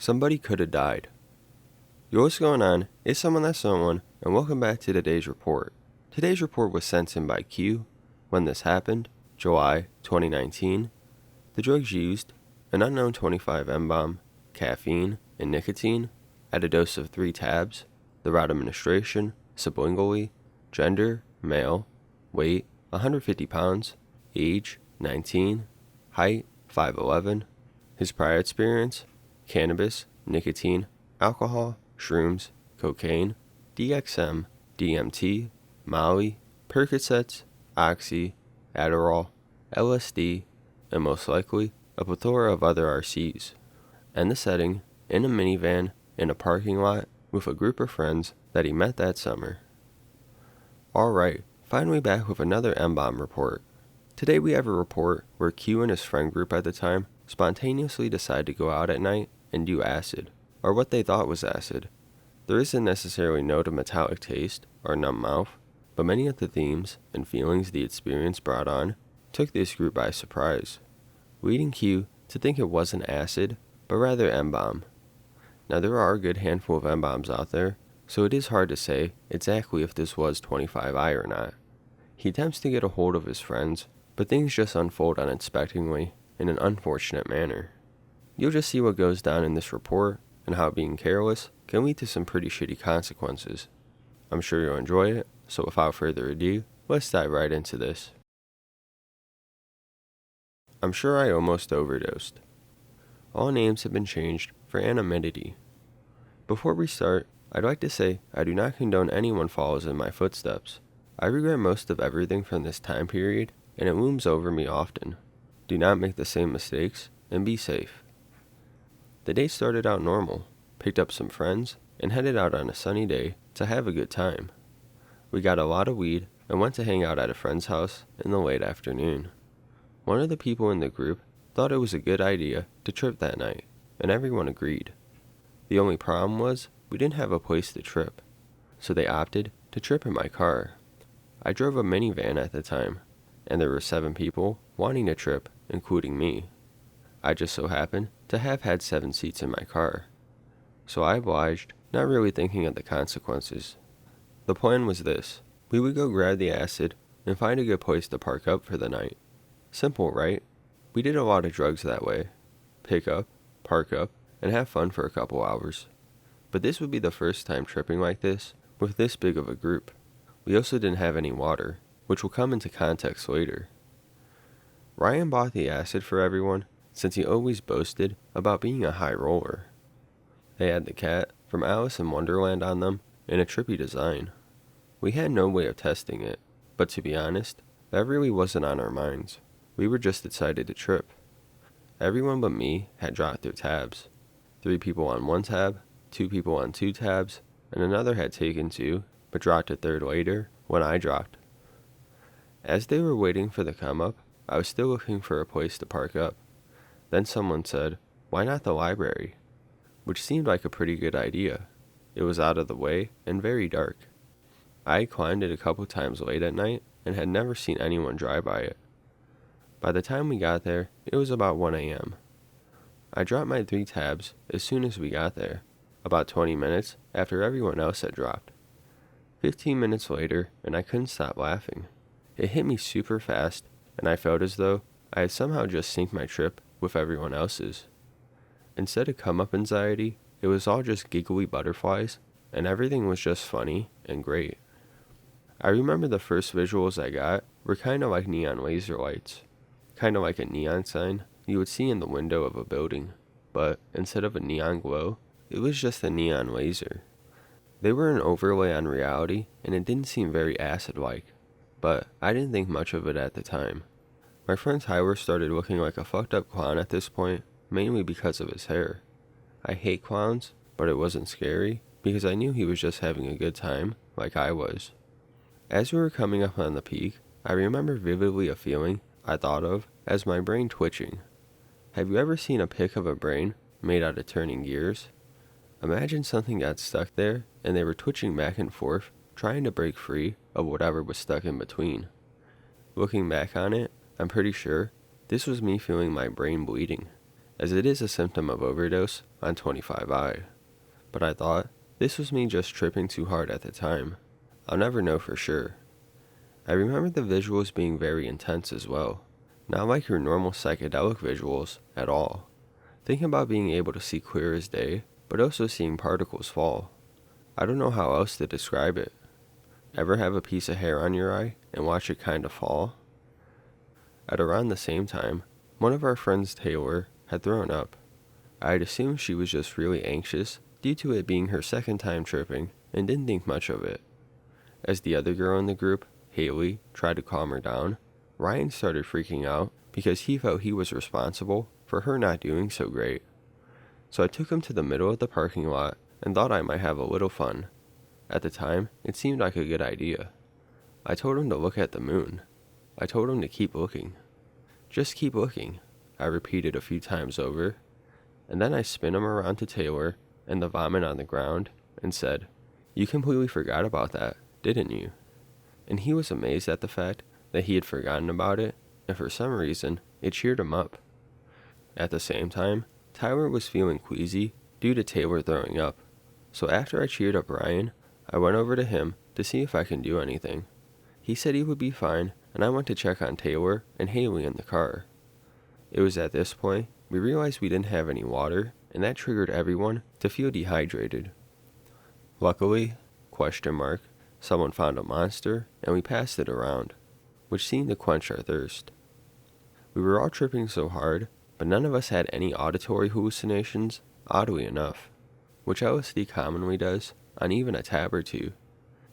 Somebody could have died. Yo, what's going on? It's Someone That's Someone, and welcome back to today's report. Today's report was sent in by Q. When this happened, July 2019. The drugs used: an unknown 25x-NBOMe, caffeine, and nicotine, at a dose of 3 tabs. The route administration: sublingually. Gender: male. Weight: 150 pounds. Age: 19. Height: 5'11". His prior experience: cannabis, nicotine, alcohol, shrooms, cocaine, DXM, DMT, Molly, Percocets, Oxy, Adderall, LSD, and most likely a plethora of other RCs. And the setting: in a minivan, in a parking lot, with a group of friends that he met that summer. Alright, finally back with another NBOMe report. Today we have a report where Q and his friend group at the time spontaneously decide to go out at night and do acid, or what they thought was acid. There isn't necessarily note of metallic taste or numb mouth, but many of the themes and feelings the experience brought on took this group by surprise, leading Q to think it wasn't acid, but rather NBOMe. Now there are a good handful of NBOMes out there, so it is hard to say exactly if this was 25i or not. He attempts to get a hold of his friends, but things just unfold unexpectedly in an unfortunate manner. You'll just see what goes down in this report and how being careless can lead to some pretty shitty consequences. I'm sure you'll enjoy it, so without further ado, let's dive right into this. I'm sure I almost overdosed. All names have been changed for anonymity. Before we start, I'd like to say I do not condone anyone follows in my footsteps. I regret most of everything from this time period, and it looms over me often. Do not make the same mistakes, and be safe. The day started out normal, picked up some friends, and headed out on a sunny day to have a good time. We got a lot of weed and went to hang out at a friend's house in the late afternoon. One of the people in the group thought it was a good idea to trip that night, and everyone agreed. The only problem was we didn't have a place to trip, so they opted to trip in my car. I drove a minivan at the time, and there were 7 people wanting to trip, including me. I just so happened to have had 7 seats in my car, so I obliged, not really thinking of the consequences. The plan was this: we would go grab the acid and find a good place to park up for the night. Simple, right? We did a lot of drugs that way: pick up, park up, and have fun for a couple hours. But this would be the first time tripping like this with this big of a group. We also didn't have any water, which will come into context later. Ryan bought the acid for everyone since he always boasted about being a high roller. They had the cat from Alice in Wonderland on them in a trippy design. We had no way of testing it, but to be honest, that really wasn't on our minds. We were just excited to trip. Everyone but me had dropped their tabs. 3 people on 1 tab, 2 people on 2 tabs, and another had taken 2, but dropped a 3rd later when I dropped. As they were waiting for the come up, I was still looking for a place to park up. Then someone said, "Why not the library?" Which seemed like a pretty good idea. It was out of the way and very dark. I had climbed it a couple times late at night and had never seen anyone drive by it. By the time we got there, it was about 1 a.m. I dropped my 3 tabs as soon as we got there, about 20 minutes after everyone else had dropped. 15 minutes later, and I couldn't stop laughing. It hit me super fast, and I felt as though I had somehow just synced my trip with everyone else's. Instead of come-up anxiety, it was all just giggly butterflies, and everything was just funny and great. I remember the first visuals I got were kind of like neon laser lights, kind of like a neon sign you would see in the window of a building, but instead of a neon glow, it was just a neon laser. They were an overlay on reality, and it didn't seem very acid-like, but I didn't think much of it at the time. My friend Tyler started looking like a fucked up clown at this point, mainly because of his hair. I hate clowns, but it wasn't scary, because I knew he was just having a good time, like I was. As we were coming up on the peak, I remember vividly a feeling I thought of as my brain twitching. Have you ever seen a pic of a brain made out of turning gears? Imagine something got stuck there, and they were twitching back and forth, trying to break free of whatever was stuck in between. Looking back on it, I'm pretty sure this was me feeling my brain bleeding. as it is a symptom of overdose on 25i. But I thought this was me just tripping too hard at the time. I'll never know for sure. I remember the visuals being very intense as well, not like your normal psychedelic visuals at all. Thinking about being able to see clear as day, but also seeing particles fall. I don't know how else to describe it. Ever have a piece of hair on your eye and watch it kind of fall? At around the same time, one of our friends, Taylor, had thrown up. I had assumed she was just really anxious due to it being her second time tripping and didn't think much of it. As the other girl in the group, Haley, tried to calm her down, Ryan started freaking out because he felt he was responsible for her not doing so great. So I took him to the middle of the parking lot and thought I might have a little fun. At the time, it seemed like a good idea. I told him to look at the moon. I told him to keep looking. Just keep looking, I repeated a few times over, and then I spun him around to Taylor and the vomit on the ground and said, "You completely forgot about that, didn't you?" And he was amazed at the fact that he had forgotten about it, and for some reason, it cheered him up. At the same time, Tyler was feeling queasy due to Taylor throwing up, so after I cheered up Ryan, I went over to him to see if I can do anything. He said he would be fine, and I went to check on Taylor and Haley in the car. It was at this point we realized we didn't have any water, and that triggered everyone to feel dehydrated. Luckily, someone found a monster and we passed it around, which seemed to quench our thirst. We were all tripping so hard, but none of us had any auditory hallucinations, oddly enough, which LSD commonly does on even a tab or two.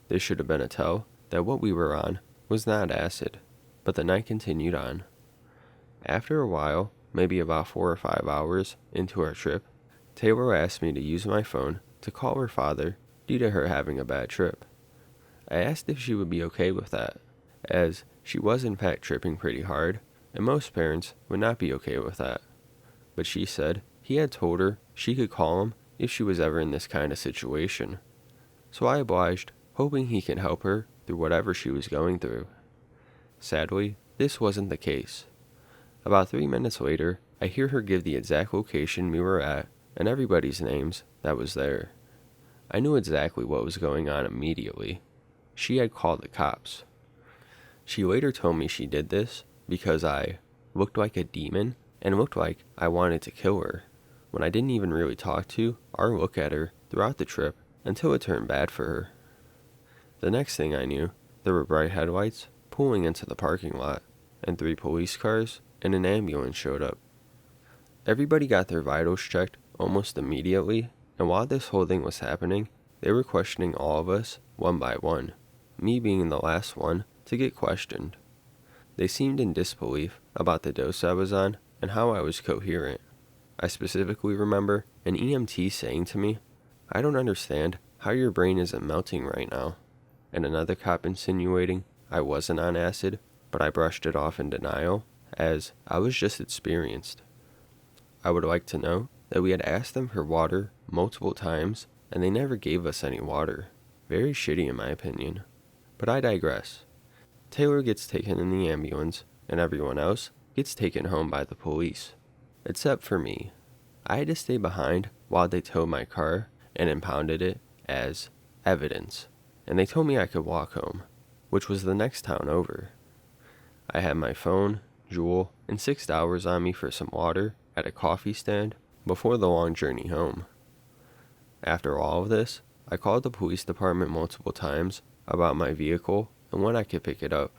This should have been a tell that what we were on was not acid, but the night continued on. After a while, maybe about 4 or 5 hours into our trip, Taylor asked me to use my phone to call her father due to her having a bad trip. I asked if she would be okay with that, as she was in fact tripping pretty hard, and most parents would not be okay with that. But she said he had told her she could call him if she was ever in this kind of situation. So I obliged, hoping he could help her through whatever she was going through. Sadly, this wasn't the case. About 3 minutes later, I hear her give the exact location we were at and everybody's names that was there. I knew exactly what was going on immediately. She had called the cops. She later told me she did this because I looked like a demon and looked like I wanted to kill her, when I didn't even really talk to or look at her throughout the trip until it turned bad for her. The next thing I knew, there were bright headlights pulling into the parking lot, and 3 police cars and an ambulance showed up. Everybody got their vitals checked almost immediately, and while this whole thing was happening, they were questioning all of us one by one, me being the last one to get questioned. They seemed in disbelief about the dose I was on and how I was coherent. I specifically remember an EMT saying to me, "I don't understand how your brain isn't melting right now," and another cop insinuating I wasn't on acid, but I brushed it off in denial, as I was just experienced. I would like to know that we had asked them for water multiple times, and they never gave us any water. Very shitty in my opinion. But I digress. Taylor gets taken in the ambulance, and everyone else gets taken home by the police. Except for me. I had to stay behind while they towed my car and impounded it as evidence, and they told me I could walk home, which was the next town over. I had my phone, Juul, and $6 on me for some water at a coffee stand before the long journey home. After all of this, I called the police department multiple times about my vehicle and when I could pick it up,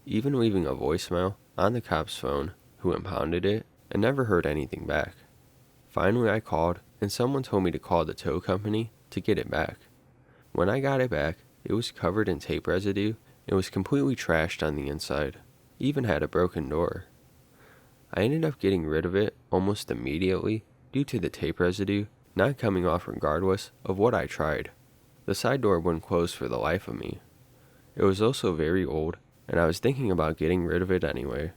even leaving a voicemail on the cop's phone who impounded it, and never heard anything back. Finally I called, and someone told me to call the tow company to get it back. When I got it back, it was covered in tape residue and was completely trashed on the inside, even had a broken door. I ended up getting rid of it almost immediately due to the tape residue not coming off regardless of what I tried. The side door wouldn't close for the life of me. It was also very old, and I was thinking about getting rid of it anyway.